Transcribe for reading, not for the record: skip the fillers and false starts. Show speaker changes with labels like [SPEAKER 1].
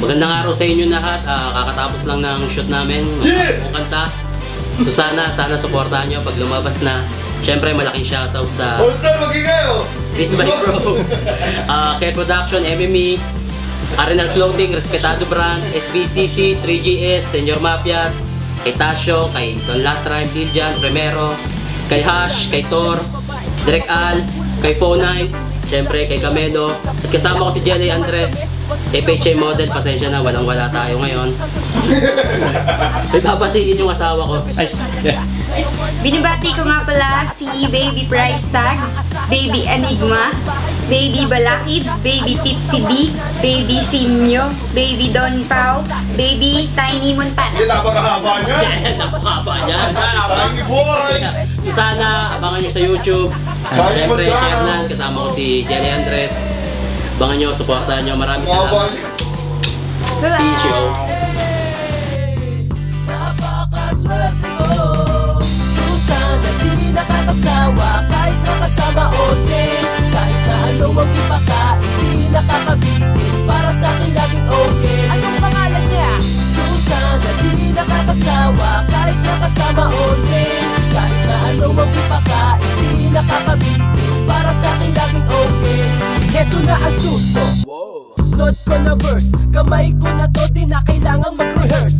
[SPEAKER 1] Magandang araw sa inyo lahat. Kakatapos lang ng shoot namin. Ang kanta. So sana supportahan nyo pag lumabas na. Siyempre malaking shoutout sa Peace by Pro, K-Production, MME, Arenal Clothing, Respetado Brand, SBCC, 3GS, Senyor Mafias, kay Tasio, kay Don Last Rhyme, Diljan, Primero, kay Hash, kay Thor, Direk Al, kay Phone9, siyempre kay Camelo, at kasama ko si Jelly Andres, FHA model, pasensya na, walang-wala tayo ngayon. Ipapatiin yung asawa ko.
[SPEAKER 2] Binibati ko nga pala si Baby Price Tag, Baby Enigma, Baby Balakid, Baby Tipsy D, Baby Sinyo, Baby Don Pao, Baby Tiny Montana.
[SPEAKER 3] Napakahaba niya!
[SPEAKER 1] Napakahaba niya!
[SPEAKER 3] Tiny boy!
[SPEAKER 1] So sana, abangan nyo sa YouTube. Siyempre, share lang, kasama ko si Jelly Andres. Abangan nyo, supportahan nyo. Maraming salamat. Peace yo!
[SPEAKER 4] Napakaswerte mo, Susan, at di nakakasawa kahit nakasama o di. Kahit na ano ang ipakain, di nakakabitin, para sa akin laging okay. Anong pangalan niya? Susan, at di nakakasawa kahit nakasama o di. Kahit na ano ang ipakain, di nakakabitin, para sa akin laging okay. Eto na ang suso, note ko na verse, kamay ko na to, di na kailangang mag-rehearse.